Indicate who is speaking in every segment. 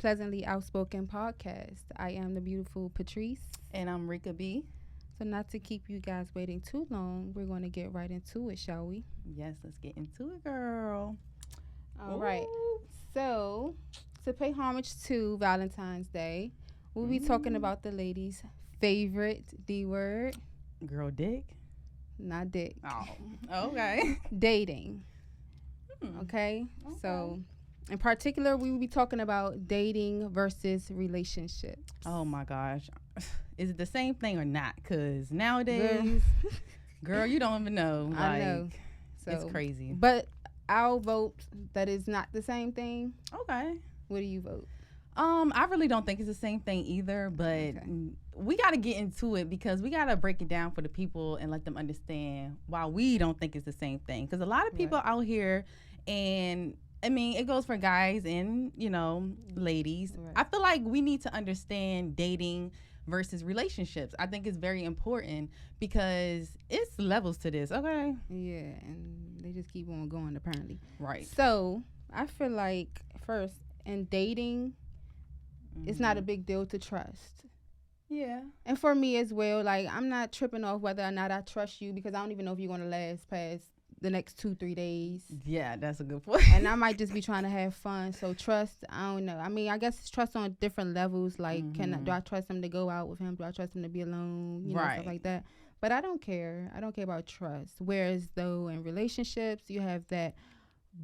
Speaker 1: Pleasantly Outspoken podcast. I am the beautiful Patrice.
Speaker 2: And I'm Rika B.
Speaker 1: So not to keep you guys waiting too long, we're going to get right into it, shall we?
Speaker 2: Yes, let's get into it, girl.
Speaker 1: All right. So to pay homage to Valentine's Day, we'll be talking about the ladies' favorite D word.
Speaker 2: Girl dick?
Speaker 1: Not dick.
Speaker 2: Oh, okay.
Speaker 1: Dating. Okay? So in particular, we will be talking about dating versus relationships.
Speaker 2: Oh my gosh. Is it the same thing or not? Because nowadays, girl, you don't even know.
Speaker 1: I know. So,
Speaker 2: it's crazy.
Speaker 1: But I'll vote that it's not the same thing.
Speaker 2: Okay.
Speaker 1: What do you vote?
Speaker 2: I really don't think it's the same thing either, but we got to get into it because we got to break it down for the people and let them understand why we don't think it's the same thing. Because a lot of people out here, and I mean, it goes for guys and, ladies. Right. I feel like we need to understand dating versus relationships. I think it's very important because it's levels to this, okay?
Speaker 1: Yeah, and they just keep on going, apparently.
Speaker 2: Right.
Speaker 1: So, I feel like, first, in dating, it's not a big deal to trust.
Speaker 2: Yeah.
Speaker 1: And for me as well, like, I'm not tripping off whether or not I trust you because I don't even know if you're going to last past the next 2-3 days.
Speaker 2: Yeah, that's a good point.
Speaker 1: And I might just be trying to have fun. So trust, I don't know. I mean, I guess it's trust on different levels. Like, do I trust him to go out with him? Do I trust him to be alone? You know, stuff like that. But I don't care. I don't care about trust. Whereas though in relationships, you have that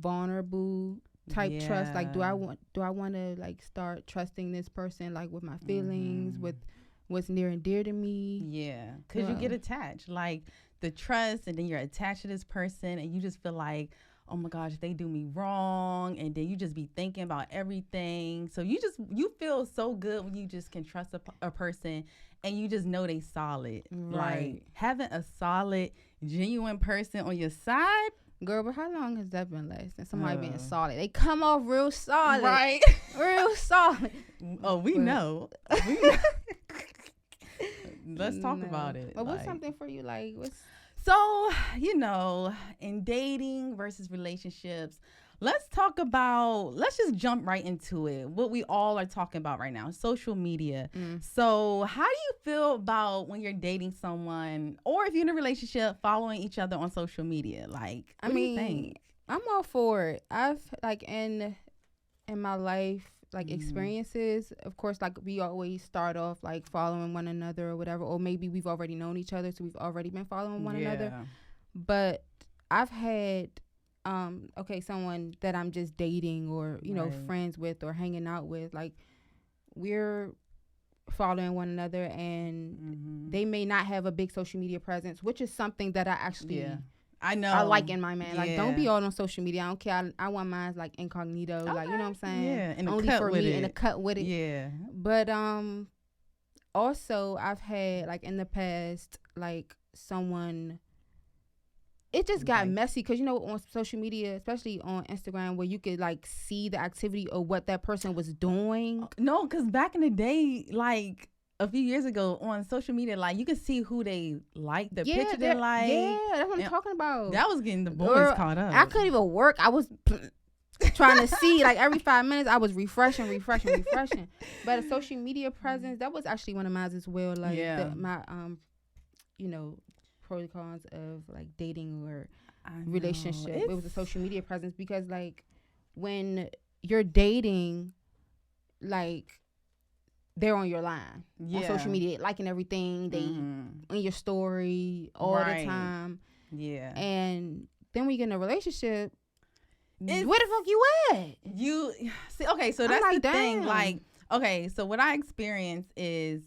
Speaker 1: vulnerable type trust. Like, do I want to like start trusting this person like with my feelings, with what's near and dear to me?
Speaker 2: Yeah, because you get attached. Like the trust, and then you're attached to this person, and you just feel like, oh my gosh, they do me wrong, and then you just be thinking about everything. So you feel so good when you just can trust a person, and you just know they solid.
Speaker 1: Right.
Speaker 2: Like having a solid, genuine person on your side.
Speaker 1: Girl, but how long has that been lasting? Somebody being solid. They come off real solid.
Speaker 2: Right.
Speaker 1: Real solid.
Speaker 2: Oh, we know. Let's talk about it.
Speaker 1: But what's something for you? Like,
Speaker 2: So, in dating versus relationships, let's just jump right into it. What we all are talking about right now, social media. So how do you feel about when you're dating someone, or if you're in a relationship, following each other on social media? Like, what do you think?
Speaker 1: I'm all for it. I've like in my life, like experiences, of course, like we always start off like following one another or whatever, or maybe we've already known each other, so we've already been following one another. But I've had someone that I'm just dating or friends with or hanging out with, like we're following one another, and they may not have a big social media presence, which is something that I actually I like in my man. Like, don't be all on social media. I don't care. I want mine like incognito. Okay. Like, you know what I'm saying?
Speaker 2: Yeah, and
Speaker 1: only for me, in a cut with it.
Speaker 2: Yeah.
Speaker 1: But also I've had like in the past like someone. It just got messy because on social media, especially on Instagram, where you could like see the activity or what that person was doing.
Speaker 2: No, because back in the day, like a few years ago on social media, like you could see who they like, the picture they like.
Speaker 1: Yeah, that's what I'm talking about.
Speaker 2: That was getting the boys caught up.
Speaker 1: I couldn't even work. I was trying to see, like every 5 minutes I was refreshing. But a social media presence, that was actually one of mine as well. Like my pros and cons of like dating or relationship. It was a social media presence because like when you're dating, like they're on your line on social media, liking everything. They on your story all the time. Yeah. And then when you get in a relationship, where the fuck you at?
Speaker 2: You see, okay, so that's like, the thing. Like, okay, so what I experienced is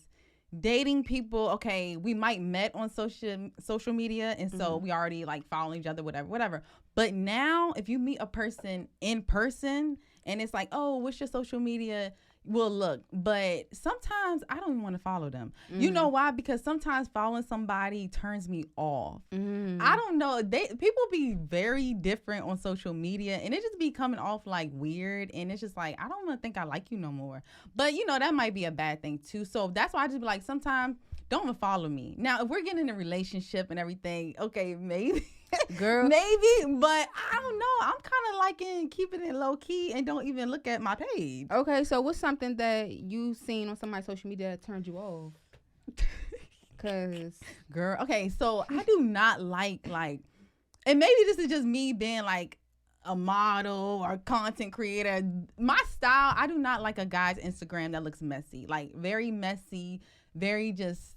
Speaker 2: dating people. Okay, we might met on social media, and so we already like following each other, whatever. But now, if you meet a person in person, and it's like, oh, what's your social media? Well, look, but sometimes I don't even want to follow them. You know why? Because sometimes following somebody turns me off. I don't know. People be very different on social media, and it just be coming off like weird. And it's just like, I don't want to think I like you no more. But that might be a bad thing too. So that's why I just be like, sometimes don't even follow me. Now, if we're getting in a relationship and everything, okay, maybe.
Speaker 1: Girl.
Speaker 2: Maybe, but I don't know. I'm kind of liking keeping it low key and don't even look at my page.
Speaker 1: Okay, so what's something that you seen on somebody's social media that turned you off? Cause
Speaker 2: girl, okay, so I do not like, and maybe this is just me being like a model or content creator. My style, I do not like a guy's Instagram that looks messy, like very messy, very just.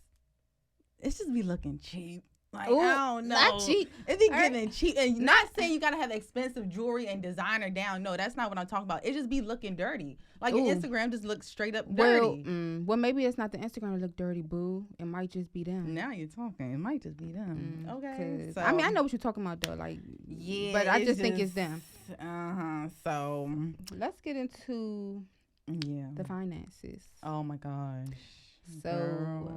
Speaker 2: It's just be looking cheap. Like, ooh, I don't know.
Speaker 1: Not cheap.
Speaker 2: It be giving cheap. And not saying you got to have expensive jewelry and designer down. No, that's not what I'm talking about. It just be looking dirty. Like, your Instagram just looks straight up dirty.
Speaker 1: Well, maybe it's not the Instagram that look dirty, boo. It might just be them.
Speaker 2: Now you're talking. It might just be them. Okay.
Speaker 1: So, I mean, I know what you're talking about, though. Like, yeah. But I just think it's them.
Speaker 2: So,
Speaker 1: let's get into the finances.
Speaker 2: Oh, my gosh.
Speaker 1: So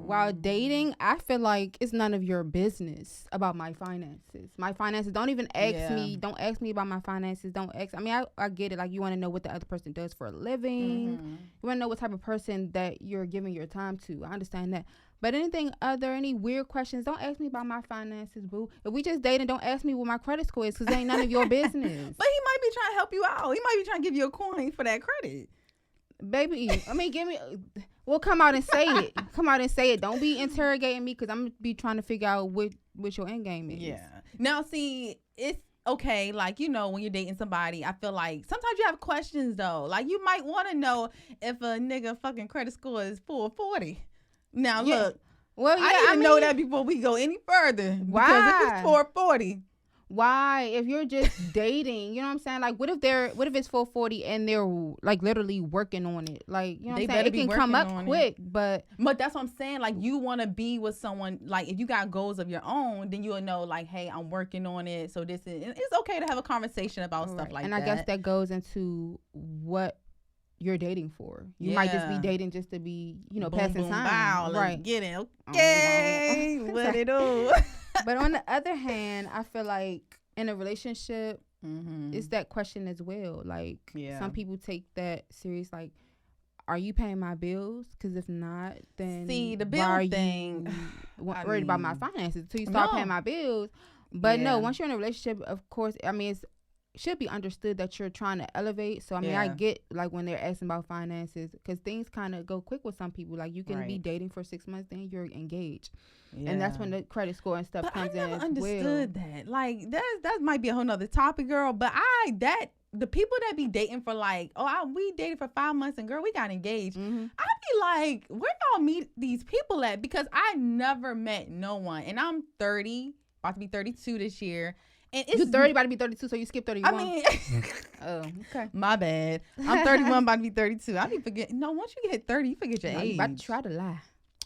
Speaker 1: while dating, I feel like it's none of your business about my finances. My finances, don't even ask me. Don't ask me about my finances. Don't ask. I mean, I get it. Like, you want to know what the other person does for a living. You want to know what type of person that you're giving your time to. I understand that. But any weird questions, don't ask me about my finances, boo. If we just dating, don't ask me what my credit score is, because it ain't none of your business.
Speaker 2: But he might be trying to help you out. He might be trying to give you a coin for that credit.
Speaker 1: Baby, I mean, give me. Well, come out and say it. Come out and say it. Don't be interrogating me, because I'm gonna be trying to figure out what your end game is.
Speaker 2: Yeah. Now, see, it's okay. Like, you know, when you're dating somebody, I feel like sometimes you have questions though. Like, you might want to know if a nigga fucking credit score is 440. Now, look.
Speaker 1: Well, yeah,
Speaker 2: I didn't know that before we go any further.
Speaker 1: Why?
Speaker 2: Because if it's 440.
Speaker 1: Why? If you're just dating, you know what I'm saying? Like, what if it's 440 and they're like literally working on it? Like, you know what I'm saying? It can come up quick, but
Speaker 2: that's what I'm saying. Like, you want to be with someone, like, if you got goals of your own, then you'll know, like, hey, I'm working on it. So it's okay to have a conversation about stuff like that.
Speaker 1: And I guess that goes into what you're dating for. You might just be dating just to be, passing time.
Speaker 2: Wow, right. Get it. Okay. What it do?
Speaker 1: But on the other hand, I feel like in a relationship, it's that question as well. Like, some people take that serious. Like, are you paying my bills? Because if not, then
Speaker 2: see the bill thing.
Speaker 1: Worried about my finances until you start paying my bills. But no, once you're in a relationship, of course, I mean, should be understood that you're trying to elevate. So I mean, I get like when they're asking about finances, because things kind of go quick with some people. Like, you can be dating for 6 months, then you're engaged, and that's when the credit score and stuff comes in. I never
Speaker 2: understood that. Like, that might be a whole nother topic, girl. But the people that be dating for like, we dated for 5 months and girl, we got engaged. I be like, where y'all meet these people at? Because I never met no one, and I'm 30, about to be 32 this year. And
Speaker 1: you're 30, about to be 32, so you skipped 31.
Speaker 2: I mean,
Speaker 1: oh, okay.
Speaker 2: My bad. I'm 31, about to be 32. I be forgetting. No, once you get 30, you forget your age.
Speaker 1: You about to try to lie.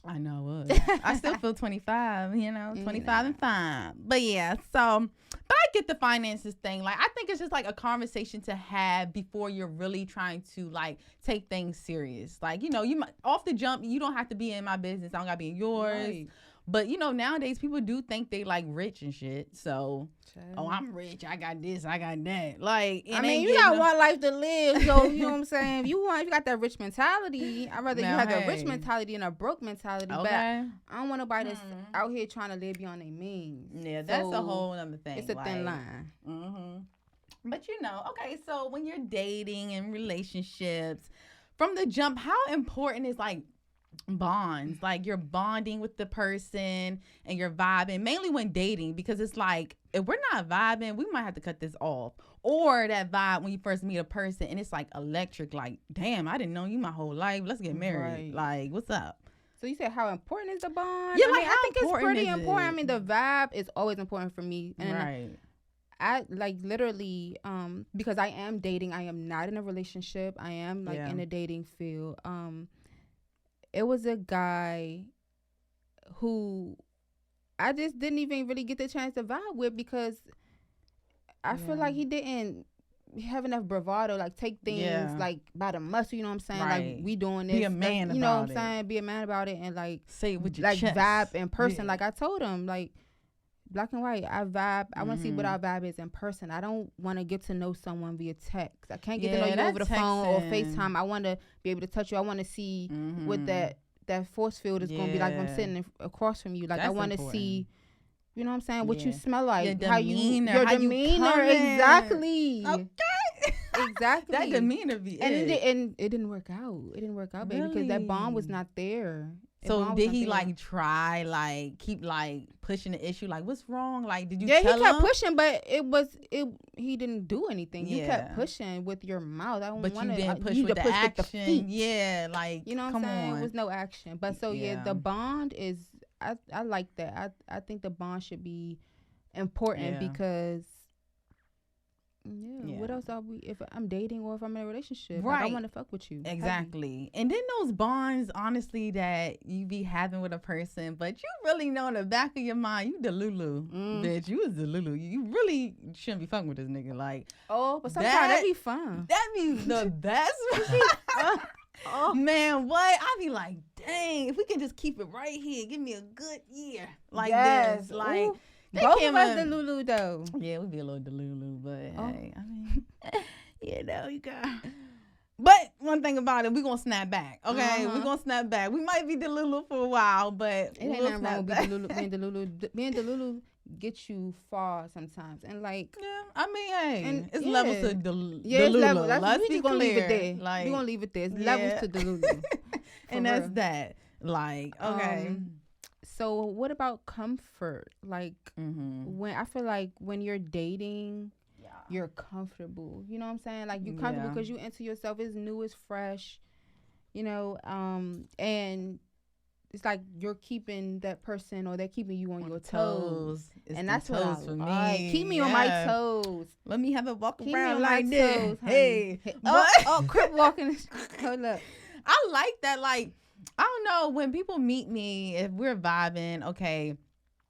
Speaker 2: I know it. I still feel 25, 25 and 5. But yeah, but I get the finances thing. Like, I think it's just like a conversation to have before you're really trying to like take things serious. Like, you might, off the jump, you don't have to be in my business. I don't got to be in yours. Right. But, nowadays people do think they like rich and shit. So, I'm rich. I got this. I got that. Like,
Speaker 1: I mean, you got one life to live. So, you know what I'm saying? If you got that rich mentality, I'd rather you have a rich mentality than a broke mentality. Okay. But I don't want nobody that's out here trying to live beyond their means.
Speaker 2: Yeah, that's a whole other thing.
Speaker 1: It's a thin line.
Speaker 2: But, okay, so when you're dating and relationships, from the jump, how important is like bonds? Like, you're bonding with the person and you're vibing, mainly when dating, because it's like, if we're not vibing, we might have to cut this off. Or that vibe when you first meet a person and it's like electric, like, damn, I didn't know you my whole life, let's get married. Right. Like, what's up?
Speaker 1: So you said how important is the bond?
Speaker 2: Yeah,
Speaker 1: I think it's pretty important. I mean, the vibe is always important for me. And
Speaker 2: right.
Speaker 1: I like literally, because I am dating, I am not in a relationship. I am like in the dating field. It was a guy who I just didn't even really get the chance to vibe with, because I feel like he didn't have enough bravado, like take things like by the muscle, you know what I'm saying? Right. Like, we doing this.
Speaker 2: Be a man about it.
Speaker 1: You know what I'm saying? Be a man about it, and like
Speaker 2: say it with your
Speaker 1: like
Speaker 2: chest.
Speaker 1: Vibe in person. Like, I told him, like, black and white, I vibe. I want to see what our vibe is in person. I don't want to get to know someone via text. I can't get to know you over the phone or FaceTime. I want to be able to touch you. I want to see what that force field is going to be like if I'm sitting across from you. Like, I want to see You know what I'm saying? What you smell like,
Speaker 2: your demeanor,
Speaker 1: your demeanor, exactly.
Speaker 2: Okay,
Speaker 1: exactly.
Speaker 2: That demeanor be
Speaker 1: and it didn't work out. It didn't work out, baby, because that bond was not there.
Speaker 2: So did he like try like keep like pushing the issue? Like, what's wrong? Like, did you?
Speaker 1: Yeah,
Speaker 2: tell
Speaker 1: he kept
Speaker 2: him?
Speaker 1: pushing, but he didn't do anything. You kept pushing with your mouth. I don't want to.
Speaker 2: But you didn't push with the action. With the feet. Yeah, like,
Speaker 1: you know what I'm saying? It was no action. But so the bond is. I like that. I think the bond should be important because. Yeah. What else are we? If I'm dating or if I'm in a relationship,
Speaker 2: right?
Speaker 1: Like, I want to fuck with you.
Speaker 2: Exactly. And then those bonds, honestly, that you be having with a person, but you really know in the back of your mind, you Delulu, bitch. You was Delulu. You really shouldn't be fucking with this nigga. Like,
Speaker 1: but sometimes that'd be fun.
Speaker 2: That'd be the best. Man, what? I be like, dang, if we can just keep it right here, give me a good year like this, like. Ooh.
Speaker 1: Both of us Delulu though.
Speaker 2: Yeah, we be a little Delulu, but hey, I mean, you got. But one thing about it, we gonna snap back. Okay, we gonna snap back. We might be Delulu for a while, but
Speaker 1: it ain't nothing wrong with being Delulu. Being Delulu get you far sometimes, and like.
Speaker 2: Yeah, I mean, hey, it's levels to Delulu.
Speaker 1: It's levels.
Speaker 2: We
Speaker 1: gonna leave it there.
Speaker 2: Like,
Speaker 1: we gonna leave it there. It's levels to Delulu.
Speaker 2: And that's that. Like, okay.
Speaker 1: So what about comfort? Like when I feel like when you're dating, you're comfortable. You know what I'm saying? Like you're comfortable because you into yourself. It's new, it's fresh. You know, and it's like you're keeping that person or they're keeping you on your toes.
Speaker 2: And that's what I
Speaker 1: for me. Keep me on my toes.
Speaker 2: Let me have a walk around like this. Toes, hey.
Speaker 1: Crip walking. Hold up.
Speaker 2: I like that. Like, I don't know, when people meet me, if we're vibing, okay,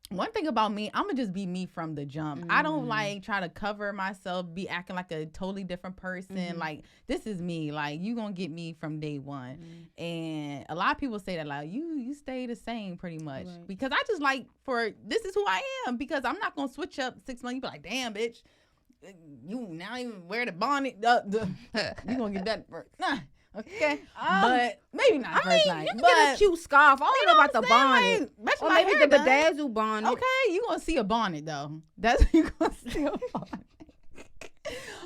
Speaker 2: one thing about me, I'm gonna just be me from the jump. I don't like try to cover myself, be acting like a totally different person. Like, this is me. Like, you gonna get me from day one. And a lot of people say that, like, you stay the same pretty much. Right. Because I just like, this is who I am. Because I'm not gonna switch up 6 months. You be like, damn, bitch, you now even wear the bonnet. You gonna get that first. Nah. Okay, but maybe not first night.
Speaker 1: You can get a cute scarf. I don't know about the bonnet.
Speaker 2: Like,
Speaker 1: or maybe the bedazzle bonnet.
Speaker 2: Okay, you gonna see a bonnet though. That's what you gonna see a bonnet.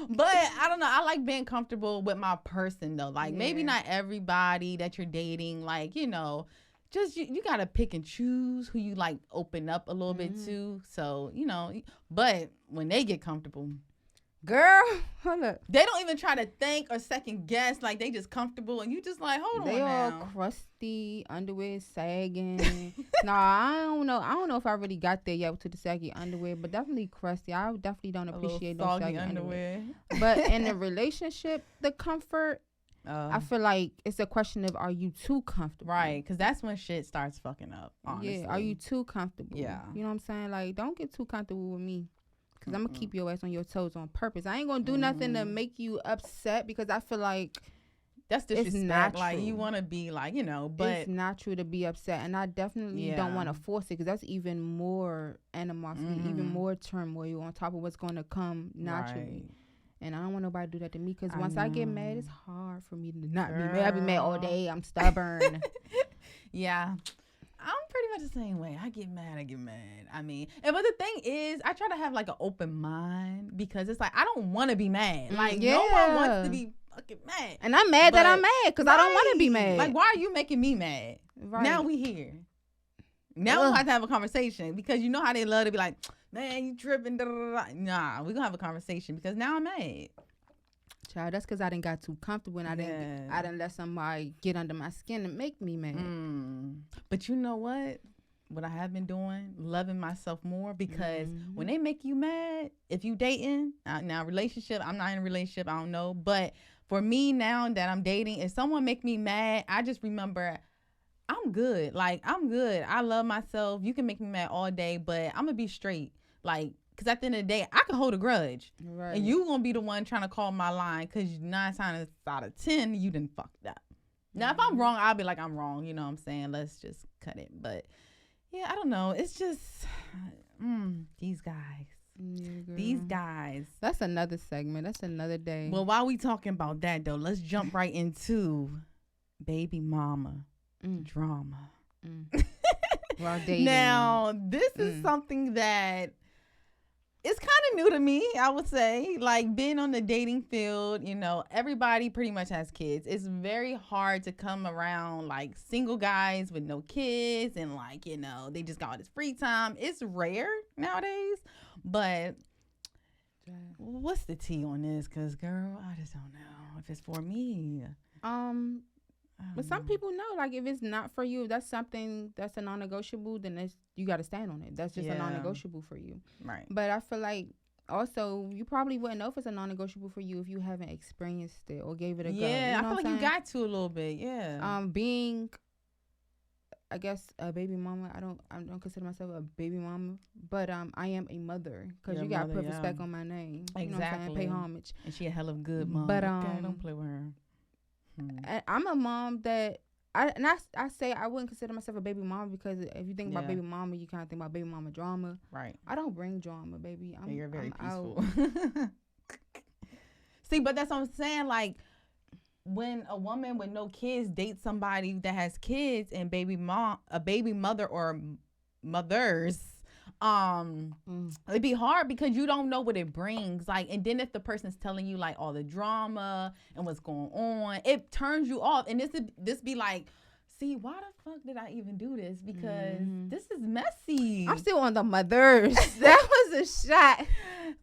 Speaker 2: But I don't know. I like being comfortable with my person though. Like maybe not everybody that you're dating. Like, you know, just you gotta pick and choose who you like open up a little bit to. So, you know, but when they get comfortable.
Speaker 1: Girl, hold up.
Speaker 2: They don't even try to think or second guess. Like, they just comfortable, and you just like, hold on now.
Speaker 1: They all crusty, underwear sagging. Nah, I don't know. I don't know if I really got there yet to the saggy underwear, but definitely crusty. I definitely don't appreciate those saggy underwear. But in a relationship, the comfort, I feel like it's a question of, are you too comfortable?
Speaker 2: Right, because that's when shit starts fucking up, honestly.
Speaker 1: Yeah, are you too comfortable?
Speaker 2: Yeah.
Speaker 1: You know what I'm saying? Like, don't get too comfortable with me. Because I'm going to keep your ass on your toes on purpose. I ain't going to do nothing to make you upset because I feel like
Speaker 2: that's disrespect. It's natural. Like, you want to be like, you know, but
Speaker 1: it's natural to be upset. And I definitely don't want to force it because that's even more animosity, even more turmoil on top of what's going to come naturally. Right. And I don't want nobody to do that to me because once I get mad, it's hard for me to not be mad. I be mad all day. I'm stubborn.
Speaker 2: Yeah. I'm pretty much the same way. I get mad. I mean, but the thing is, I try to have like an open mind because it's like, I don't want to be mad. Like, no one wants to be fucking mad.
Speaker 1: And I'm mad that I'm mad because I don't want to be mad.
Speaker 2: Like, why are you making me mad? Right. Now we here. Now we have to have a conversation because you know how they love to be like, man, you tripping. Da, da, da. Nah, we're going to have a conversation because now I'm mad.
Speaker 1: Child, that's because I didn't got too comfortable and I didn't let somebody get under my skin and make me mad.
Speaker 2: But you know what? What I have been doing, loving myself more because when they make you mad, if you dating, now relationship, I'm not in a relationship, I don't know. But for me now that I'm dating, if someone make me mad, I just remember I'm good. Like, I'm good. I love myself. You can make me mad all day, but I'm going to be straight. Like, because at the end of the day, I can hold a grudge. Right. And you going to be the one trying to call my line because 9 times out of 10, you done fucked up. Now, if I'm wrong, I'll be like, I'm wrong. You know what I'm saying? Let's just cut it. But, yeah, I don't know. It's just, these guys. Yeah, these guys.
Speaker 1: That's another segment. That's another day.
Speaker 2: Well, while we talking about that, though, let's jump right into baby mama drama.
Speaker 1: while dating.
Speaker 2: Now, this is something that it's kind of new to me, I would say. Like, being on the dating field, you know, everybody pretty much has kids. It's very hard to come around, like, single guys with no kids and, like, you know, they just got all this free time. It's rare nowadays. But what's the tea on this? Because, girl, I just don't know if it's for me.
Speaker 1: But some people know, like, if it's not for you, if that's something that's a non-negotiable, then you got to stand on it. That's just a non-negotiable for you.
Speaker 2: Right.
Speaker 1: But I feel like also you probably wouldn't know if it's a non-negotiable for you if you haven't experienced it or gave it a go.
Speaker 2: Yeah, I feel like you got to a little bit. Yeah.
Speaker 1: Being, I guess, a baby mama. I don't consider myself a baby mama, but I am a mother because you got to put respect on my name.
Speaker 2: Exactly.
Speaker 1: You know what I'm saying? Pay homage.
Speaker 2: And she a hell of a good mom.
Speaker 1: But
Speaker 2: okay, don't play with her.
Speaker 1: I'm a mom that I say I wouldn't consider myself a baby mama because if you think about baby mama, you kind of think about baby mama drama.
Speaker 2: Right.
Speaker 1: I don't bring drama, baby.
Speaker 2: You're very peaceful. See, but that's what I'm saying. Like, when a woman with no kids dates somebody that has kids and a baby mother or mothers, it'd be hard because you don't know what it brings. Like, and then if the person's telling you like all the drama and what's going on, it turns you off. And this be like, see, why the fuck did I even do this? Because this is messy.
Speaker 1: I'm still on the mothers. That was a shot.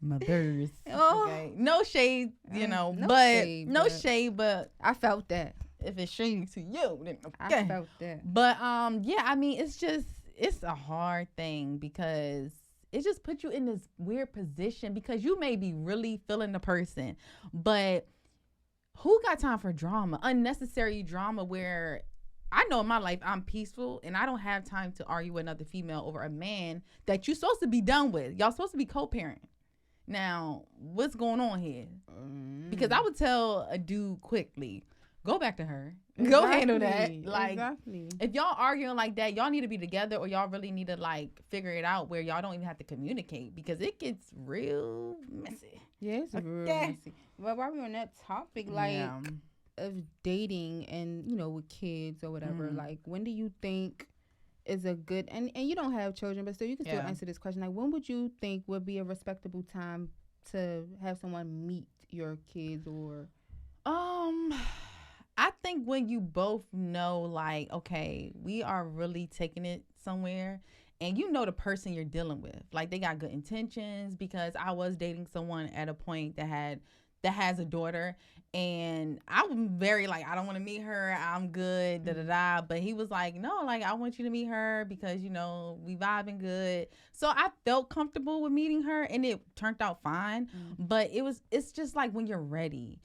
Speaker 2: Mothers.
Speaker 1: Oh.
Speaker 2: Okay. No shade, you know, no shade, but
Speaker 1: I felt that.
Speaker 2: If it's shady to you, then okay.
Speaker 1: I felt that.
Speaker 2: But yeah, I mean, it's a hard thing because it just puts you in this weird position because you may be really feeling the person, but who got time for drama? Unnecessary drama where I know in my life I'm peaceful and I don't have time to argue with another female over a man that you're supposed to be done with. Y'all supposed to be co-parent. Now, what's going on here? Because I would tell a dude quickly, go back to her. Exactly. Go handle that. Like, if y'all arguing like that, y'all need to be together or y'all really need to, like, figure it out where y'all don't even have to communicate because it gets real messy.
Speaker 1: Yeah, it's real messy. But while we're on that topic, like, of dating and, you know, with kids or whatever, like, when do you think is a good, and you don't have children, but still you can still answer this question. Like, when would you think would be a respectable time to have someone meet your kids or?
Speaker 2: I think when you both know, like, okay, we are really taking it somewhere and you know the person you're dealing with, like they got good intentions, because I was dating someone at a point that has a daughter and I'm very like, I don't want to meet her. I'm good, But he was like, no, like, I want you to meet her because, you know, we vibing good. So I felt comfortable with meeting her and it turned out fine. But it's just like when you're ready.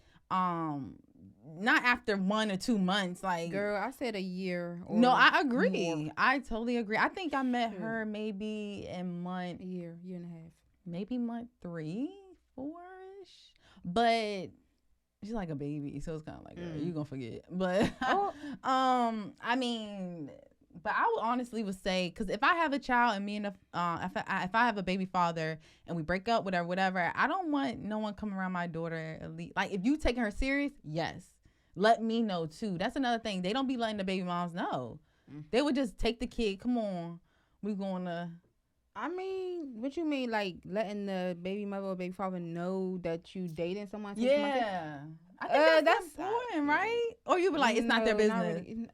Speaker 2: Not after 1 or 2 months, like,
Speaker 1: girl, I said a year. Or
Speaker 2: no, I agree.
Speaker 1: More.
Speaker 2: I totally agree. I think I met her maybe in
Speaker 1: a year and a half,
Speaker 2: maybe month 3, 4ish. But she's like a baby, so it's kind of like, girl, you gonna forget. But I mean, but I would honestly say, because if I have a child and me and if I have a baby father and we break up, whatever, I don't want no one coming around my daughter. Like, if you taking her serious, yes, let me know too. That's another thing. They don't be letting the baby moms know. They would just take the kid. Come on, we gonna.
Speaker 1: I mean, what you mean, like letting the baby mother or baby father know that you dating someone?
Speaker 2: Yeah. I think that's important, right? Or you be like, it's not their business.
Speaker 1: Not really.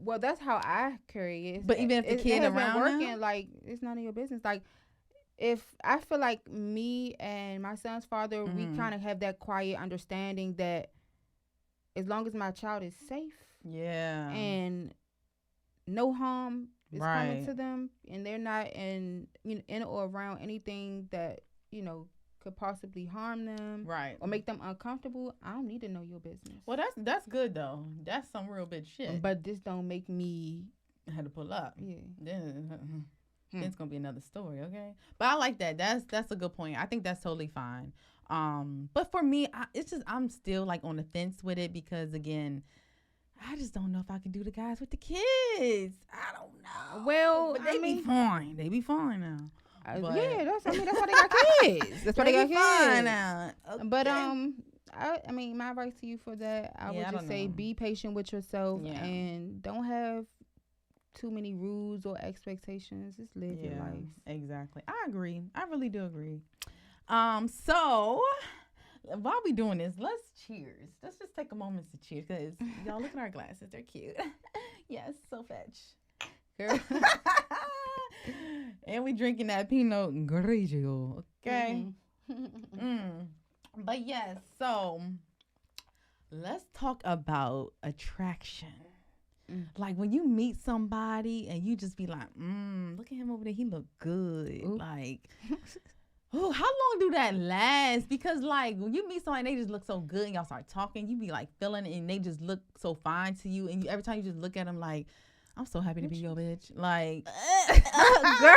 Speaker 1: Well, that's how I carry it.
Speaker 2: But even if the kid around
Speaker 1: working, like, it's none of your business. Like, if I feel like me and my son's father, we kind of have that quiet understanding that as long as my child is safe, and no harm is coming to them, and they're not in or around anything that, you know, could possibly harm them,
Speaker 2: right,
Speaker 1: or make them uncomfortable, I don't need to know your business.
Speaker 2: Well, that's good though. That's some real big shit.
Speaker 1: But this don't make me
Speaker 2: had to pull up.
Speaker 1: Yeah.
Speaker 2: Then it's gonna be another story, okay? But I like that. That's a good point. I think that's totally fine. But for me, I'm still like on the fence with it because, again, I just don't know if I can do the guys with the kids. I don't know.
Speaker 1: Well,
Speaker 2: but they be fine. They be fine now.
Speaker 1: Yeah, that's why they got kids. That's why they got kids now. Okay. But I mean, my advice to you for that, I would just say be patient with yourself and don't have too many rules or expectations. Just live your life.
Speaker 2: Exactly. I agree. I really do agree. So while we doing this, let's cheers. Let's just take a moment to cheers, because y'all look at our glasses. They're cute. Yes, so fetch. Girl. And we drinking that Pinot Grigio. Okay. But yes, so let's talk about attraction. Like when you meet somebody and you just be like, look at him over there, he look good. Ooh. Like, oh, how long do that last? Because like when you meet somebody and they just look so good and y'all start talking, you be like feeling it and they just look so fine to you, and every time you just look at them like, I'm so happy to be your bitch. Like, girl,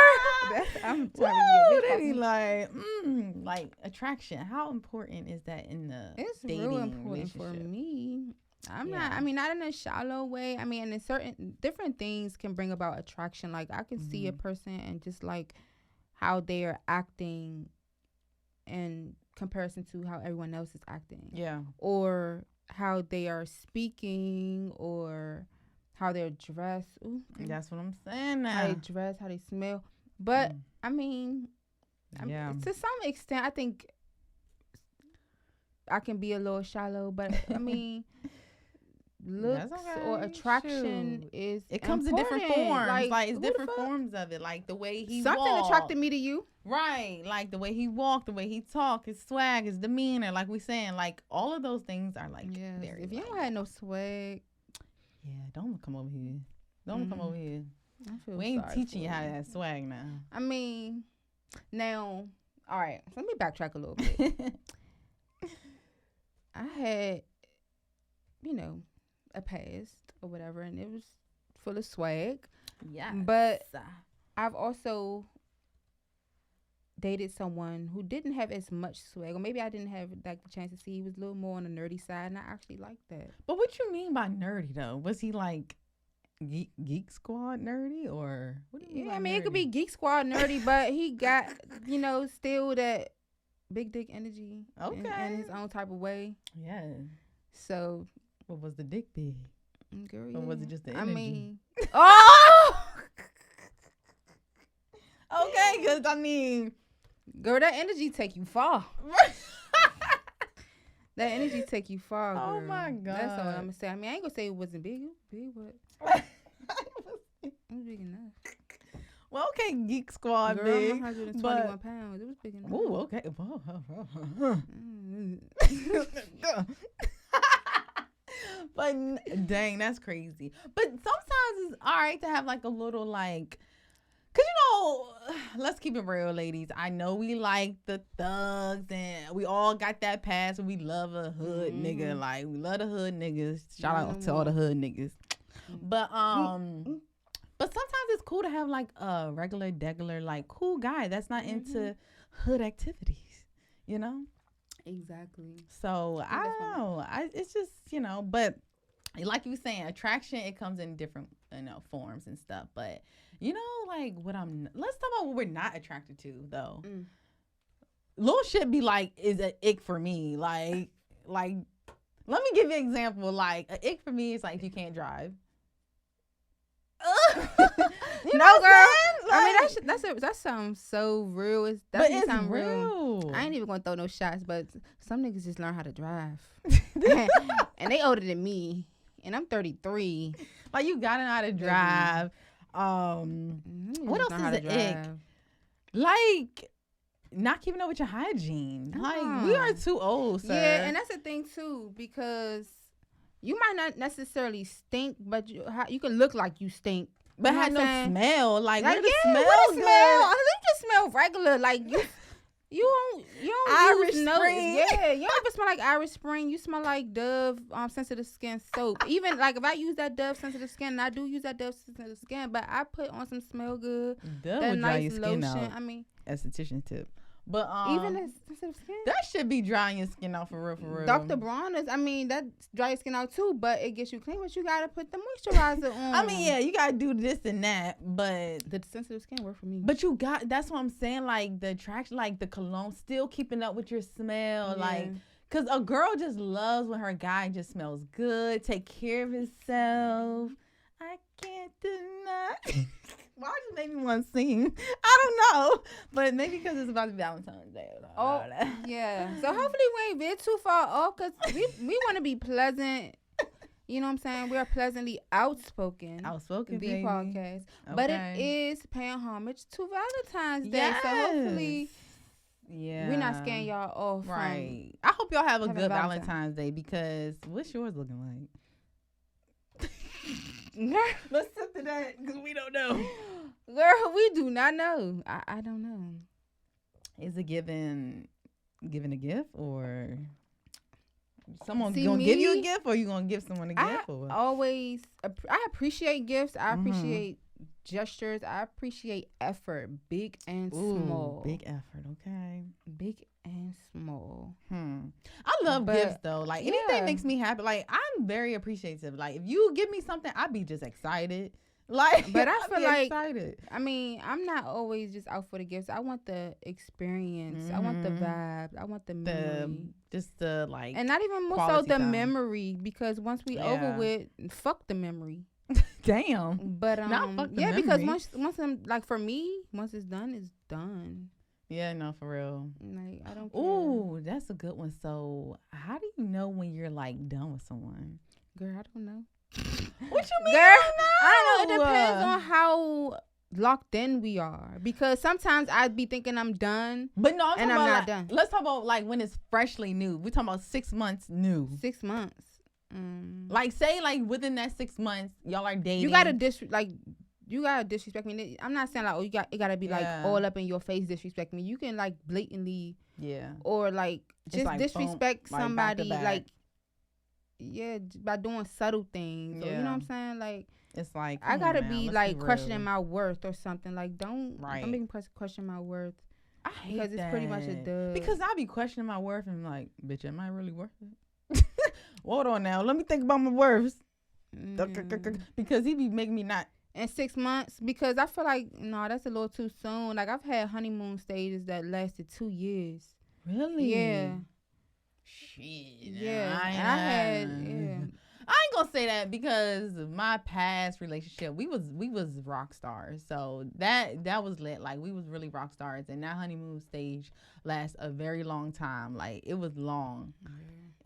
Speaker 2: I'm trying to be like attraction. How important is that in the
Speaker 1: It's
Speaker 2: dating
Speaker 1: real important for me. Not in a shallow way. I mean, in certain different things can bring about attraction. Like I can see a person and just like how they are acting in comparison to how everyone else is acting. Yeah. Or how they are speaking, or how they're dressed. Ooh,
Speaker 2: that's what I'm saying now.
Speaker 1: How they dress, how they smell. But I mean, to some extent, I think I can be a little shallow. But I mean, looks or attraction is
Speaker 2: it comes in different forms. Like it's different forms of it. Like the way he
Speaker 1: something attracted me to you.
Speaker 2: Right. Like the way he walked, the way he talked, his swag, his demeanor. Like we saying, like all of those things are like very.
Speaker 1: If you don't have no swag.
Speaker 2: Yeah, don't come over here. Don't come over here. We ain't teaching you how to have swag now.
Speaker 1: I mean, now, all right. So let me backtrack a little bit. I had, a past or whatever, and it was full of swag. Yeah. But I've also dated someone who didn't have as much swag, or maybe I didn't have like the chance to see. He was a little more on the nerdy side, and I actually liked that.
Speaker 2: But what you mean by nerdy though? Was he like Geek Squad nerdy, or what do you mean?
Speaker 1: I mean, nerdy? It could be Geek Squad nerdy, but he got still that big dick energy, in his own type of way. Yeah. So,
Speaker 2: what was the dick big?
Speaker 1: Girl,
Speaker 2: or was it just the energy?
Speaker 1: I mean, oh.
Speaker 2: Okay, because I mean,
Speaker 1: girl, that energy take you far. That energy take you far, girl.
Speaker 2: Oh my God.
Speaker 1: That's all I'm gonna say. I mean, I ain't gonna say it wasn't big. It was big, but it was big enough.
Speaker 2: Well, okay, Geek Squad,
Speaker 1: girl,
Speaker 2: big.
Speaker 1: I'm 121 pounds. It was big enough.
Speaker 2: Ooh, okay. But dang, that's crazy. But sometimes it's all right to have like a little like. Because, let's keep it real, ladies. I know we like the thugs, and we all got that past, and we love a hood nigga. Like, we love the hood niggas. Shout out to all the hood niggas. But sometimes it's cool to have, like, a regular, like, cool guy that's not into hood activities, Exactly. So, I don't know. It's just, but like you were saying, attraction, it comes in different, forms and stuff. But, like let's talk about what we're not attracted to, though. Little shit be like, is an ick for me. Like, let me give you an example. Like, an ick for me is like if you can't drive.
Speaker 1: No, girl. Like, I mean, that sounds so real. It sounds real. I ain't even gonna throw no shots, but some niggas just learn how to drive, and they older than me, and I'm 33.
Speaker 2: Like, you gotta know how to drive. What else is an ick? Like, not keeping up with your hygiene. Like, we are too old, sir.
Speaker 1: Yeah, and that's the thing too, because you might not necessarily stink, but you can look like you stink,
Speaker 2: but have no smell. Like what
Speaker 1: the smell? You just smell regular. Like you don't
Speaker 2: Irish
Speaker 1: use
Speaker 2: Spring.
Speaker 1: Yeah, you don't even smell like Irish Spring. You smell like Dove sensitive skin soap. Even like if I use that Dove sensitive skin, and I do use that Dove sensitive skin, but I put on some smell good,
Speaker 2: Dove
Speaker 1: that
Speaker 2: would dry
Speaker 1: nice
Speaker 2: your skin
Speaker 1: lotion.
Speaker 2: out.
Speaker 1: I mean,
Speaker 2: esthetician tip. But
Speaker 1: even that sensitive skin,
Speaker 2: that should be drying your skin out for real.
Speaker 1: Dr. Braun is, that dry your skin out too, but it gets you clean. But you gotta put the moisturizer on.
Speaker 2: I mean, yeah, you gotta do this and that, but
Speaker 1: the sensitive skin work for me.
Speaker 2: But that's what I'm saying. Like the attraction, like the cologne, still keeping up with your smell, like. Cause a girl just loves when her guy just smells good, take care of himself. I can't deny. made me want to sing. I don't know, but maybe because it's about to be Valentine's Day.
Speaker 1: Oh, yeah. So hopefully we ain't been too far off because we want to be pleasant. You know what I'm saying? We are pleasantly outspoken.
Speaker 2: Outspoken,
Speaker 1: the
Speaker 2: baby.
Speaker 1: podcast.
Speaker 2: Okay.
Speaker 1: But it is paying homage to Valentine's Day.
Speaker 2: Yes.
Speaker 1: So hopefully
Speaker 2: yeah,
Speaker 1: we're not scaring y'all off.
Speaker 2: Right. I hope y'all have a
Speaker 1: having
Speaker 2: good
Speaker 1: Valentine's.
Speaker 2: Valentine's Day because what's yours looking like?
Speaker 1: Girl,
Speaker 2: Let's sit to that because we don't know.
Speaker 1: girl, we do not know. I don't know.
Speaker 2: Is it giving a gift or someone
Speaker 1: See,
Speaker 2: gonna give you a
Speaker 1: me,
Speaker 2: gift or you gonna give someone a gift?
Speaker 1: I appreciate gifts. I appreciate gestures. I appreciate effort, big and small.
Speaker 2: Big effort, okay.
Speaker 1: Big and small.
Speaker 2: I love gifts though. Like anything makes me happy. Like I'm very appreciative. Like if you give me something, I'd be just excited. Like,
Speaker 1: but I feel like
Speaker 2: excited.
Speaker 1: I mean, I'm not always just out for the gifts. I want the experience. I want the vibe. I want the memory.
Speaker 2: Just the like,
Speaker 1: and not even more so the memory because once we over with, fuck the memory.
Speaker 2: Damn.
Speaker 1: But
Speaker 2: not fuck the memory.
Speaker 1: because once I'm like for me, once it's done.
Speaker 2: Yeah, no, for real.
Speaker 1: Like I don't care.
Speaker 2: Ooh, that's a good one. So, how do you know when you're like done with someone?
Speaker 1: Girl, I don't know.
Speaker 2: What you mean?
Speaker 1: Girl, I don't know. It depends on how locked in we are. Because sometimes I'd be thinking I'm done.
Speaker 2: But no,
Speaker 1: I'm not done.
Speaker 2: Let's talk about like when it's freshly new. We're talking about 6 months new.
Speaker 1: 6 months.
Speaker 2: Like say like within that 6 months, y'all are dating.
Speaker 1: You gotta disrespect me. I'm not saying like it gotta be like all up in your face disrespect me. You can like blatantly or like just like disrespect somebody like by doing subtle things. Or, you know what I'm saying? Like
Speaker 2: it's like
Speaker 1: I gotta be like questioning my worth or something. Like don't make me question my worth.
Speaker 2: I hate
Speaker 1: because it's pretty much a dub.
Speaker 2: Because I be questioning my worth and like, bitch, am I really worth it? Hold on now, let me think about my worth. Because he be making me not.
Speaker 1: In 6 months, because I feel like no, that's a little too soon. Like I've had honeymoon stages that lasted 2 years.
Speaker 2: Really?
Speaker 1: Yeah.
Speaker 2: Shit.
Speaker 1: Yeah. I
Speaker 2: ain't gonna say that because my past relationship, we was rock stars. So that was lit. Like we was really rock stars, and that honeymoon stage lasts a very long time. Like it was long.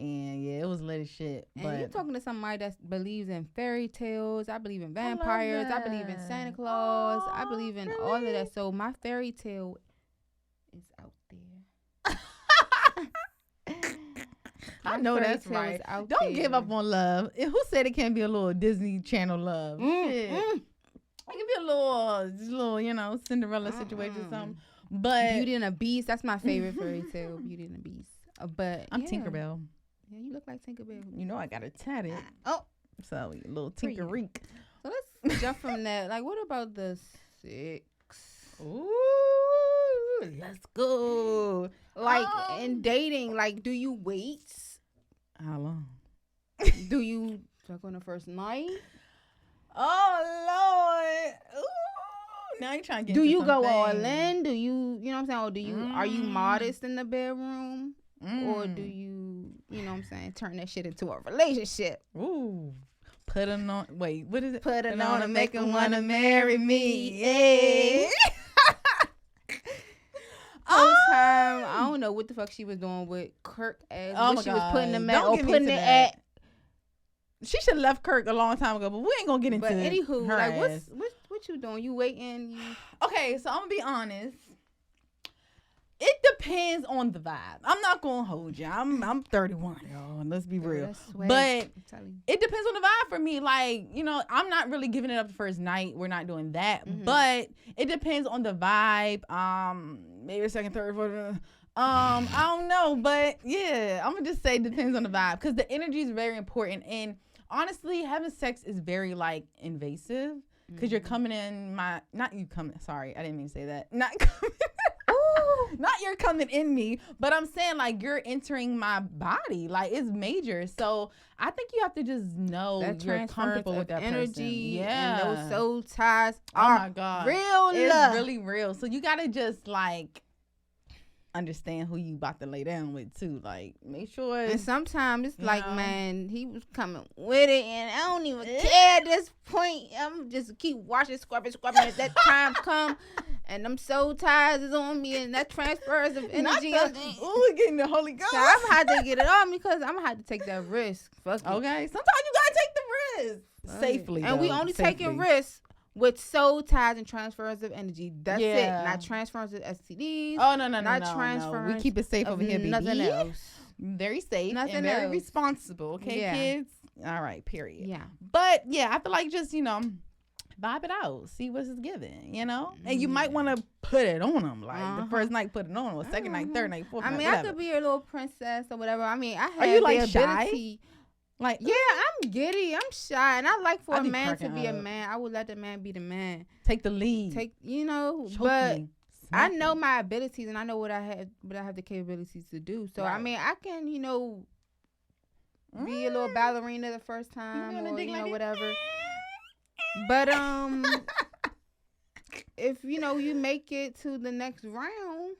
Speaker 2: And it was lit as shit.
Speaker 1: And you're talking to somebody that believes in fairy tales. I believe in vampires. I believe in Santa Claus. I believe in all of that. So my fairy tale is out there.
Speaker 2: I know that's right. Don't give up on love. Who said it can't be a little Disney Channel love? Shit. It can be a little, Cinderella situation or something. But
Speaker 1: Beauty and the Beast. That's my favorite fairy tale. Beauty and the Beast. But
Speaker 2: I'm Tinkerbell.
Speaker 1: Yeah, you look like Tinkerbell.
Speaker 2: You know I got it tatted. So a little Tinkereek.
Speaker 1: So let's jump from that. Like, what about the 6?
Speaker 2: Ooh, let's go.
Speaker 1: Like in dating, like, do you wait?
Speaker 2: How long?
Speaker 1: Do you fuck on the first night?
Speaker 2: Oh Lord. Ooh. Now you trying to get.
Speaker 1: Do you go all in? Do you know what I'm saying? Or do you are you modest in the bedroom? Or do you know what I'm saying, turn that shit into a relationship?
Speaker 2: Ooh. Put it on. Wait, what is it?
Speaker 1: Put it on and make him want to marry me. Yeah. Whole time, I don't know what the fuck she was doing with Kirk as what she was putting him at or putting it at.
Speaker 2: She should have left Kirk a long time ago, but we ain't gonna get into it.
Speaker 1: But anywho, like what you doing? You waiting?
Speaker 2: Okay, so I'm gonna be honest. It depends on the vibe. I'm not gonna hold you. I'm 31, y'all. Let's be real. But it depends on the vibe for me. Like, I'm not really giving it up the first night. We're not doing that. Mm-hmm. But it depends on the vibe. Maybe a second, third, fourth. I don't know. But yeah, I'm gonna just say it depends on the vibe because the energy is very important. And honestly, having sex is very like invasive because you're coming in sorry, I didn't mean to say that. Not you're coming in me, but I'm saying like you're entering my body. Like it's major. So I think you have to just know that you're comfortable with that
Speaker 1: energy.
Speaker 2: Person.
Speaker 1: Yeah. And those soul ties
Speaker 2: are real love. It's really real. So you gotta just like understand who you about to lay down with too. Like, make sure.
Speaker 1: And sometimes it's like, man, he was coming with it, and I don't even care at this point. I'm just keep watching, scrubbing. At that time come, and them soul ties is on me, and that transfers of energy.
Speaker 2: Ooh, getting the Holy Ghost.
Speaker 1: So I'm gonna have to get it on me because I'm gonna have to take that risk. Fuck
Speaker 2: okay, sometimes you gotta take the risk safely,
Speaker 1: and we only taking risks with soul ties and transfers of energy. That's it. Not transfers of STDs.
Speaker 2: Oh, no.
Speaker 1: Not transfers.
Speaker 2: We keep it safe over here, baby.
Speaker 1: Nothing else.
Speaker 2: Very safe and very responsible. Okay, kids? All right, period.
Speaker 1: Yeah.
Speaker 2: But, yeah, I feel like just, vibe it out. See what's it's giving, And you might want to put it on them. Like, the first night, put it on. Or second night, third night, fourth night,
Speaker 1: whatever. I could be a little princess or whatever. I mean, I have
Speaker 2: Are you, like,
Speaker 1: the ability.
Speaker 2: Shy? Like,
Speaker 1: yeah, I'm giddy. I'm shy. And I like for a man to be a man. I would let the man be the man.
Speaker 2: Take the lead.
Speaker 1: But I know my abilities and I know what I have the capabilities to do. So, I mean, I can, be a little ballerina the first time or, whatever. But, if, you make it to the next round,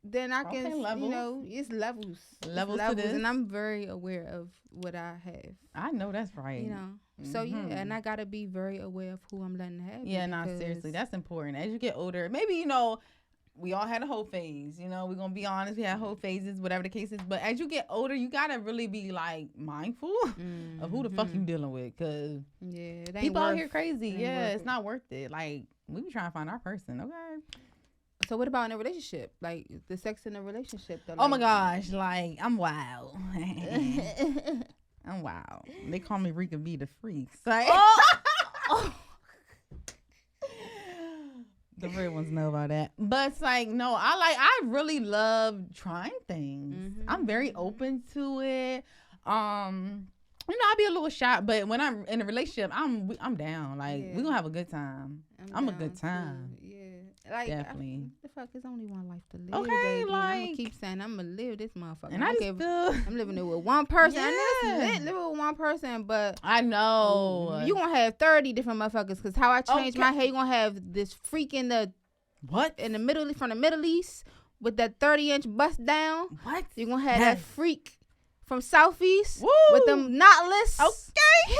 Speaker 1: then I can, it's levels.
Speaker 2: Levels to this.
Speaker 1: And I'm very aware of what I have.
Speaker 2: I know that's right.
Speaker 1: So, yeah, and I got to be very aware of who I'm letting have.
Speaker 2: Yeah, seriously, that's important. As you get older, maybe, we all had a whole phase. We're going to be honest. We had whole phases, whatever the case is. But as you get older, you got to really be, like, mindful of who the fuck you dealing with. Because people out here crazy. Yeah, it's not worth it. Like, we be trying to find our person. Okay.
Speaker 1: So what about in a relationship? Like, the sex in a relationship?
Speaker 2: Oh, my gosh. Like, I'm wild. I'm wild. They call me Rika B the Freak. Like, the real ones know about that. But it's like, no, I really love trying things. I'm very open to it. I'll be a little shy, but when I'm in a relationship, I'm down. Like, we're gonna have a good time. I'm a good time.
Speaker 1: Too. Yeah. Like,
Speaker 2: definitely.
Speaker 1: The fuck, it's only one life to live.
Speaker 2: Okay,
Speaker 1: baby.
Speaker 2: like,
Speaker 1: I'm gonna keep saying I'm gonna live this motherfucker.
Speaker 2: And
Speaker 1: I'm living it with one person. Yeah. And that's living with one person, but
Speaker 2: I know
Speaker 1: you gonna have 30 different motherfuckers. Cause how I changed my hair, you gonna have this freak in the from the Middle East with that 30-inch bust down.
Speaker 2: What?
Speaker 1: You gonna have that freak from Southeast with them knotless.
Speaker 2: Okay.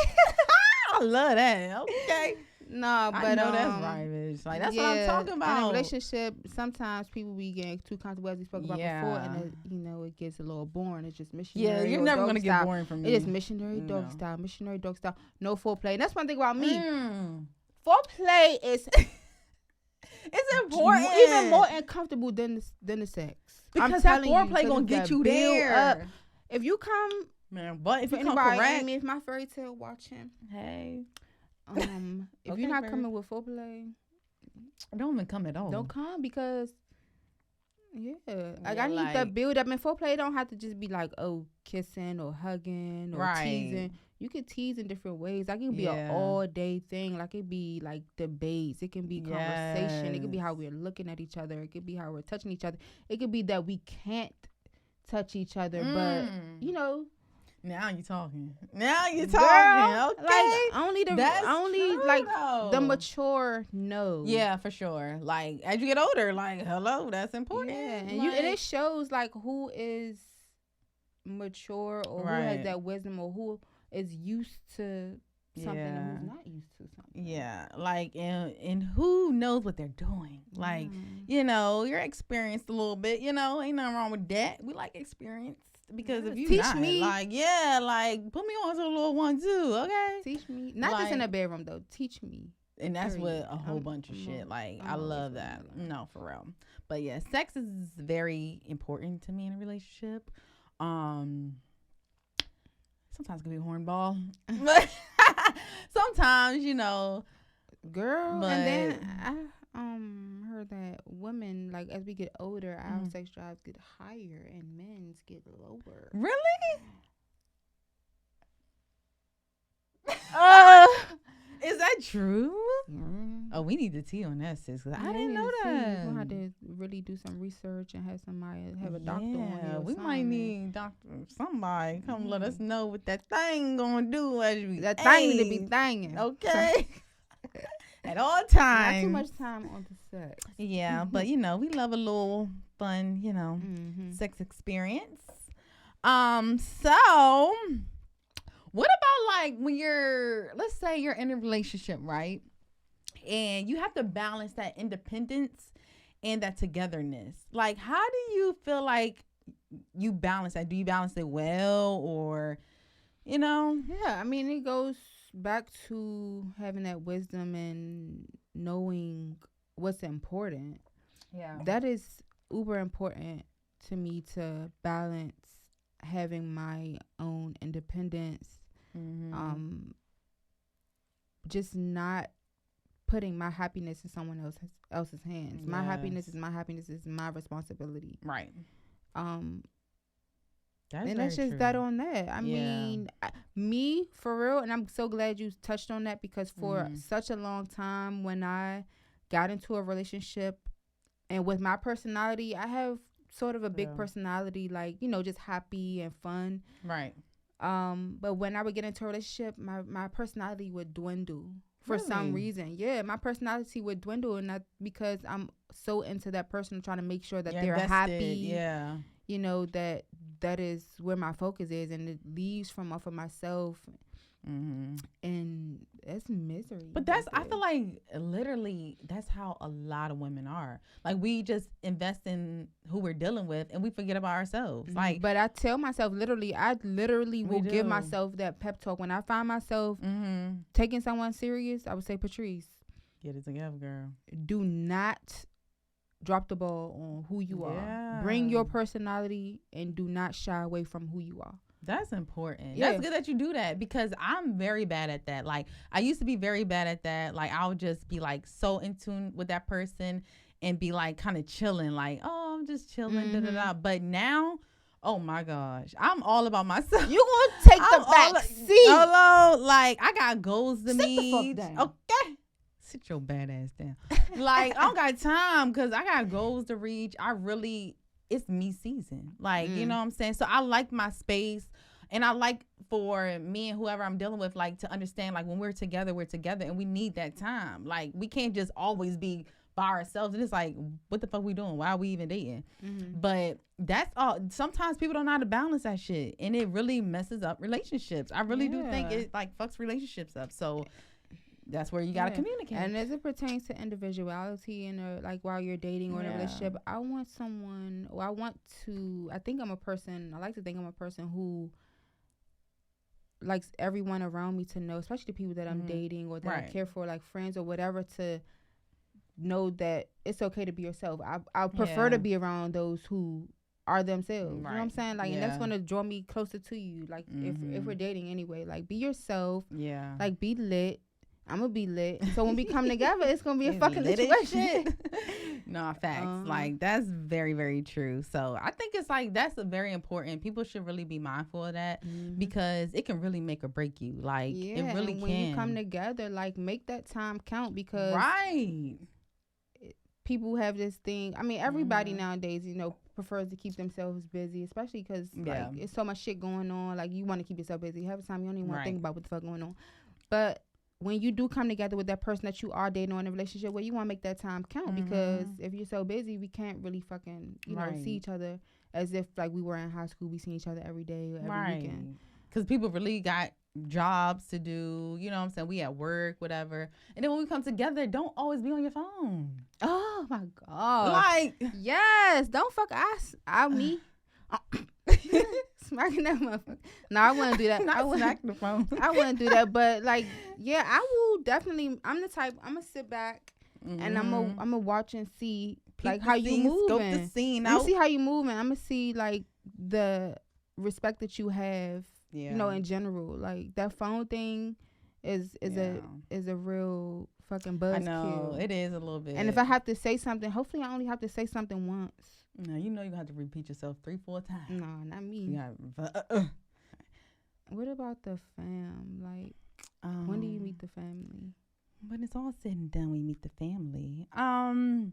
Speaker 2: I love that. Okay.
Speaker 1: No, but
Speaker 2: I know that's right, bitch. Like, that's what I'm talking about.
Speaker 1: In a relationship, sometimes people be getting too comfortable, as we spoke about before, and it gets a little boring. It's just missionary.
Speaker 2: Yeah, you're never gonna get boring from me.
Speaker 1: It is missionary dog style, no foreplay. And that's one thing about me. Foreplay is
Speaker 2: it's important,
Speaker 1: even more uncomfortable than the sex.
Speaker 2: Because that foreplay gonna get you there.
Speaker 1: If you come,
Speaker 2: man, but if you come
Speaker 1: correct,
Speaker 2: correct,
Speaker 1: if my fairy tale watching,
Speaker 2: hey.
Speaker 1: If you're not coming with foreplay,
Speaker 2: don't even come at all.
Speaker 1: Don't come because, like I need that build up. And foreplay don't have to just be like, kissing or hugging or teasing. You can tease in different ways. Like, it can be an all day thing. Like, it be like debates. It can be conversation. It could be how we're looking at each other. It could be how we're touching each other. It could be that we can't touch each other, but
Speaker 2: Now you're talking. Girl, okay.
Speaker 1: Like, only the mature know.
Speaker 2: Yeah, for sure. Like, as you get older, like, hello, that's important.
Speaker 1: Yeah, and it shows like who is mature or who has that wisdom or who is used to something and who's not used to something.
Speaker 2: Yeah, like, and who knows what they're doing. Like, you're experienced a little bit. Ain't nothing wrong with that. We like experience. Because if you
Speaker 1: teach me,
Speaker 2: like, put me on to a little one too, okay?
Speaker 1: Teach me, not just in a bedroom though. Teach me,
Speaker 2: and that's with a whole bunch of shit. Like, I love that. No, for real. But yeah, sex is very important to me in a relationship. Sometimes it can be a hornball, but sometimes,
Speaker 1: girl. But, and then I heard that women, like, as we get older, our sex drives get higher and men's get lower.
Speaker 2: Really? Is that true? Oh, we need the tea on that, sis. Cause I didn't know that.
Speaker 1: We're gonna have to really do some research and have a doctor on here.
Speaker 2: We might need somebody come let us know what that thing gonna do as we
Speaker 1: thing to be thinging.
Speaker 2: Okay. at all times.
Speaker 1: Not too much time on the sex.
Speaker 2: Yeah, but we love a little fun, sex experience. So what about like when let's say you're in a relationship, right? And you have to balance that independence and that togetherness. Like, how do you feel like you balance that? Do you balance it well, or,
Speaker 1: Yeah, I mean, it goes back to having that wisdom and knowing what's important.
Speaker 2: Yeah.
Speaker 1: That is uber important to me, to balance having my own independence. Just not putting my happiness in someone else's hands. Yes. My happiness is my responsibility.
Speaker 2: Right.
Speaker 1: That's just true. That on that. I mean, me for real, and I'm so glad you touched on that, because for such a long time when I got into a relationship, and with my personality, I have sort of a big personality, like, just happy and fun.
Speaker 2: Right.
Speaker 1: But when I would get into a relationship, my personality would dwindle. For some reason. Yeah, my personality would dwindle, and not because I'm so into that person, trying to make sure that they're happy.
Speaker 2: Yeah.
Speaker 1: That is where my focus is, and it leaves from off of myself. And it's misery.
Speaker 2: But I feel like literally that's how a lot of women are. Like, we just invest in who we're dealing with and we forget about ourselves. Like,
Speaker 1: but I tell myself, I literally will give myself that pep talk when I find myself taking someone serious. I would say, Patrice,
Speaker 2: get it together, girl.
Speaker 1: Do not drop the ball on who you are. Bring your personality and do not shy away from who you are.
Speaker 2: That's important. Yeah. That's good that you do that, because I'm very bad at that. Like, I used to be very bad at that. Like, I'll just be like so in tune with that person and be like kind of chilling, like, oh, I'm just chilling, da da da. But now, oh my gosh, I'm all about myself.
Speaker 1: You gonna take the back seat?
Speaker 2: Hello, like, I got goals to meet.
Speaker 1: Sit the fuck down.
Speaker 2: Okay, sit your bad ass down. Like, I don't got time, because I got goals to reach. It's me season. Like, you know what I'm saying? So I like my space, and I like for me and whoever I'm dealing with, like, to understand, like, when we're together, and we need that time. Like, we can't just always be by ourselves. And it's like, what the fuck we doing? Why are we even dating? But that's all. Sometimes people don't know how to balance that shit, and it really messes up relationships. I really do think it, like, fucks relationships up. So that's where you got to communicate.
Speaker 1: And as it pertains to individuality and like while you're dating or in a relationship, I like to think I'm a person who likes everyone around me to know, especially the people that I'm dating or that I care for, like friends or whatever, to know that it's okay to be yourself. I prefer to be around those who are themselves. You know what I'm saying? Like, and that's going to draw me closer to you. Like, if we're dating anyway, like, be yourself. Yeah. Like, be lit. I'm gonna be lit. So when we come together, it's gonna be a fucking situation.
Speaker 2: No, facts. Like, that's very, very true. So I think it's like, that's a very important. People should really be mindful of that, because it can really make or break you. Like, it really can. When
Speaker 1: you come together, like, make that time count, because people have this thing. I mean, everybody nowadays, prefers to keep themselves busy, especially because like, it's so much shit going on. Like, you want to keep yourself busy. Half the time, you don't even want to think about what the fuck going on. But when you do come together with that person that you are dating or in a relationship with, you want to make that time count, because if you're so busy, we can't really fucking, see each other as if like we were in high school. We see each other every day or every weekend.
Speaker 2: Because people really got jobs to do, you know what I'm saying? We at work, whatever. And then when we come together, don't always be on your phone.
Speaker 1: Oh my God.
Speaker 2: Like,
Speaker 1: yes, don't fuck us. Me. Smacking that motherfucker. No, I wouldn't do that.
Speaker 2: I wouldn't smack the phone.
Speaker 1: I wouldn't do that. But like, yeah, I will definitely. I'm the type. I'm gonna sit back and I'm gonna watch and see like how you moving.
Speaker 2: Scope the scene
Speaker 1: out. I'm gonna see how you moving. I'm gonna see like the respect that you have. In general, like that phone thing is a real fucking buzzkill.
Speaker 2: I know it is a little bit.
Speaker 1: And if I have to say something, hopefully I only have to say something once.
Speaker 2: No, you're gonna have to repeat yourself 3-4 times.
Speaker 1: No, not me. What about the fam? Like, when do you meet the family?
Speaker 2: When it's all said and done, we meet the family. I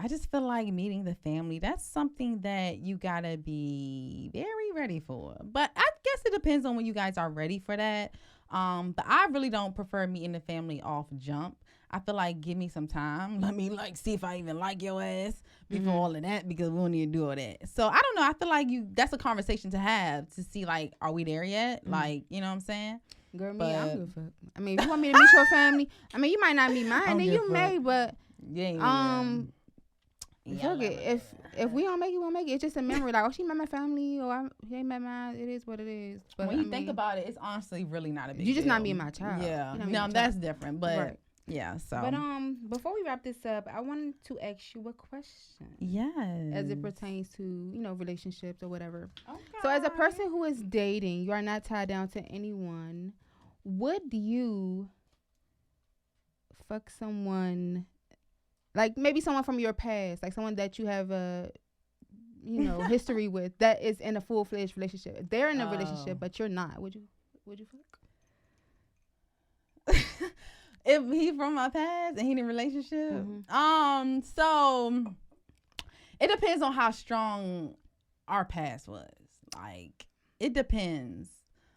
Speaker 2: just feel like meeting the family, that's something that you gotta be very ready for. But I guess it depends on when you guys are ready for that. But I really don't prefer meeting the family off jump. I feel like give me some time. Let me like see if I even like your ass before all of that, because we don't need to do all that. So I don't know. I feel like that's a conversation to have to see like, are we there yet? Like, you know what I'm saying?
Speaker 1: Girl, me, I don't give a fuck. I mean, if you want me to meet your family, I mean, you might not meet mine, and you may, but fuck it. If we don't make it, we won't make it. It's just a memory. Like, oh, she met my family, or he ain't met mine. It is what it is. But
Speaker 2: when you think about it, it's honestly really not a big deal.
Speaker 1: You just not meing my child.
Speaker 2: Yeah. No, that's different. But
Speaker 1: right.
Speaker 2: Yeah. So.
Speaker 1: But before we wrap this up, I wanted to ask you a question.
Speaker 2: Yes.
Speaker 1: As it pertains to relationships or whatever.
Speaker 2: Okay.
Speaker 1: So as a person who is dating, you are not tied down to anyone. Would you fuck someone, like maybe someone from your past, like someone that you have a history with, that is in a full-fledged relationship? They're in a relationship, but you're not. Would you
Speaker 2: fuck? If he from my past and he in a relationship, so it depends on how strong our past was. Like, it depends.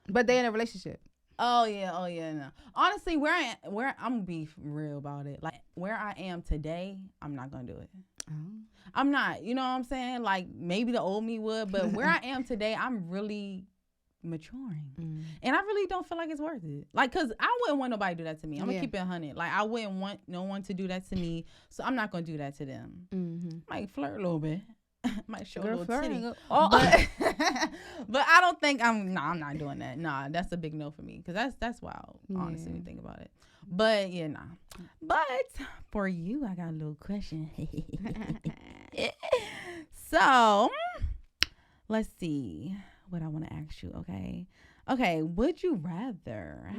Speaker 1: But they in a relationship.
Speaker 2: Oh yeah, no. Honestly, where I'm gonna be real about it. Like, where I am today, I'm not gonna do it. I'm not. You know what I'm saying? Like, maybe the old me would, but where I am today, I'm really maturing, and I really don't feel like it's worth it. Like, cause I wouldn't want nobody to do that to me. I'm gonna keep it 100. Like, I wouldn't want no one to do that to me, so I'm not gonna do that to them. Might flirt a little bit. Might show a little titty. But I don't think I'm not doing that. Nah, that's a big no for me, because that's wild, honestly, when you think about it. But yeah, nah. But for you, I got a little question. So let's see what I want to ask you. Okay, would you rather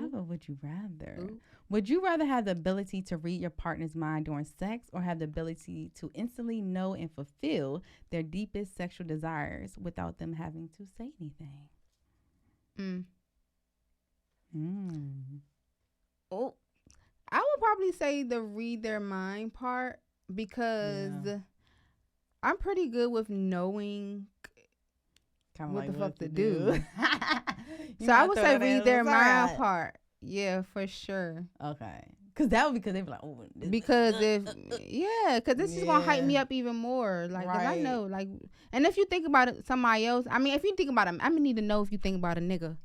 Speaker 2: would you rather have the ability to read your partner's mind during sex, or have the ability to instantly know and fulfill their deepest sexual desires without them having to say anything?
Speaker 1: Oh, I would probably say the read their mind part, because I'm pretty good with knowing what the fuck to do. So I would say read their mind part. Yeah, for sure.
Speaker 2: Okay. Because that would be, because they be like, oh.
Speaker 1: Because because this is going to hype me up even more. Like, because I know, like, and if you think about it, somebody else, I mean, if you think about it, I'm going to need to know if you think about a nigga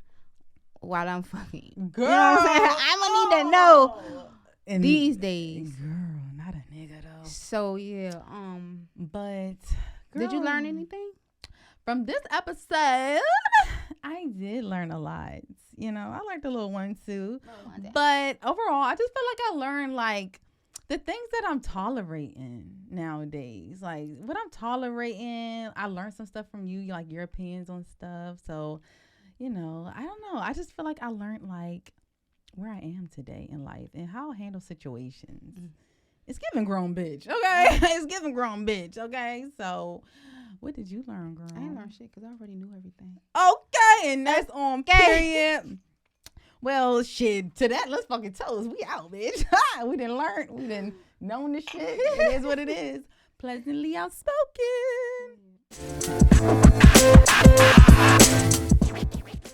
Speaker 1: while I'm fucking.
Speaker 2: Girl.
Speaker 1: You know what I'm saying? I'm going to need to know these days.
Speaker 2: Girl, not a nigga, though.
Speaker 1: So, yeah.
Speaker 2: But, girl,
Speaker 1: did you learn anything?
Speaker 2: From this episode, I did learn a lot. I learned a little one too. But overall, I just feel like I learned like the things that I'm tolerating nowadays. Like, what I'm tolerating, I learned some stuff from you, like your opinions on stuff. So, I don't know. I just feel like I learned like where I am today in life and how I handle situations. It's giving grown bitch, okay? It's giving grown bitch, okay? So, what did you learn, girl?
Speaker 1: I didn't learn shit because I already knew everything.
Speaker 2: Okay, and that's on period. Well, shit, to that, let's fucking toast. We out, bitch. We didn't learn. We didn't know this shit. It is what it is. Pleasantly outspoken.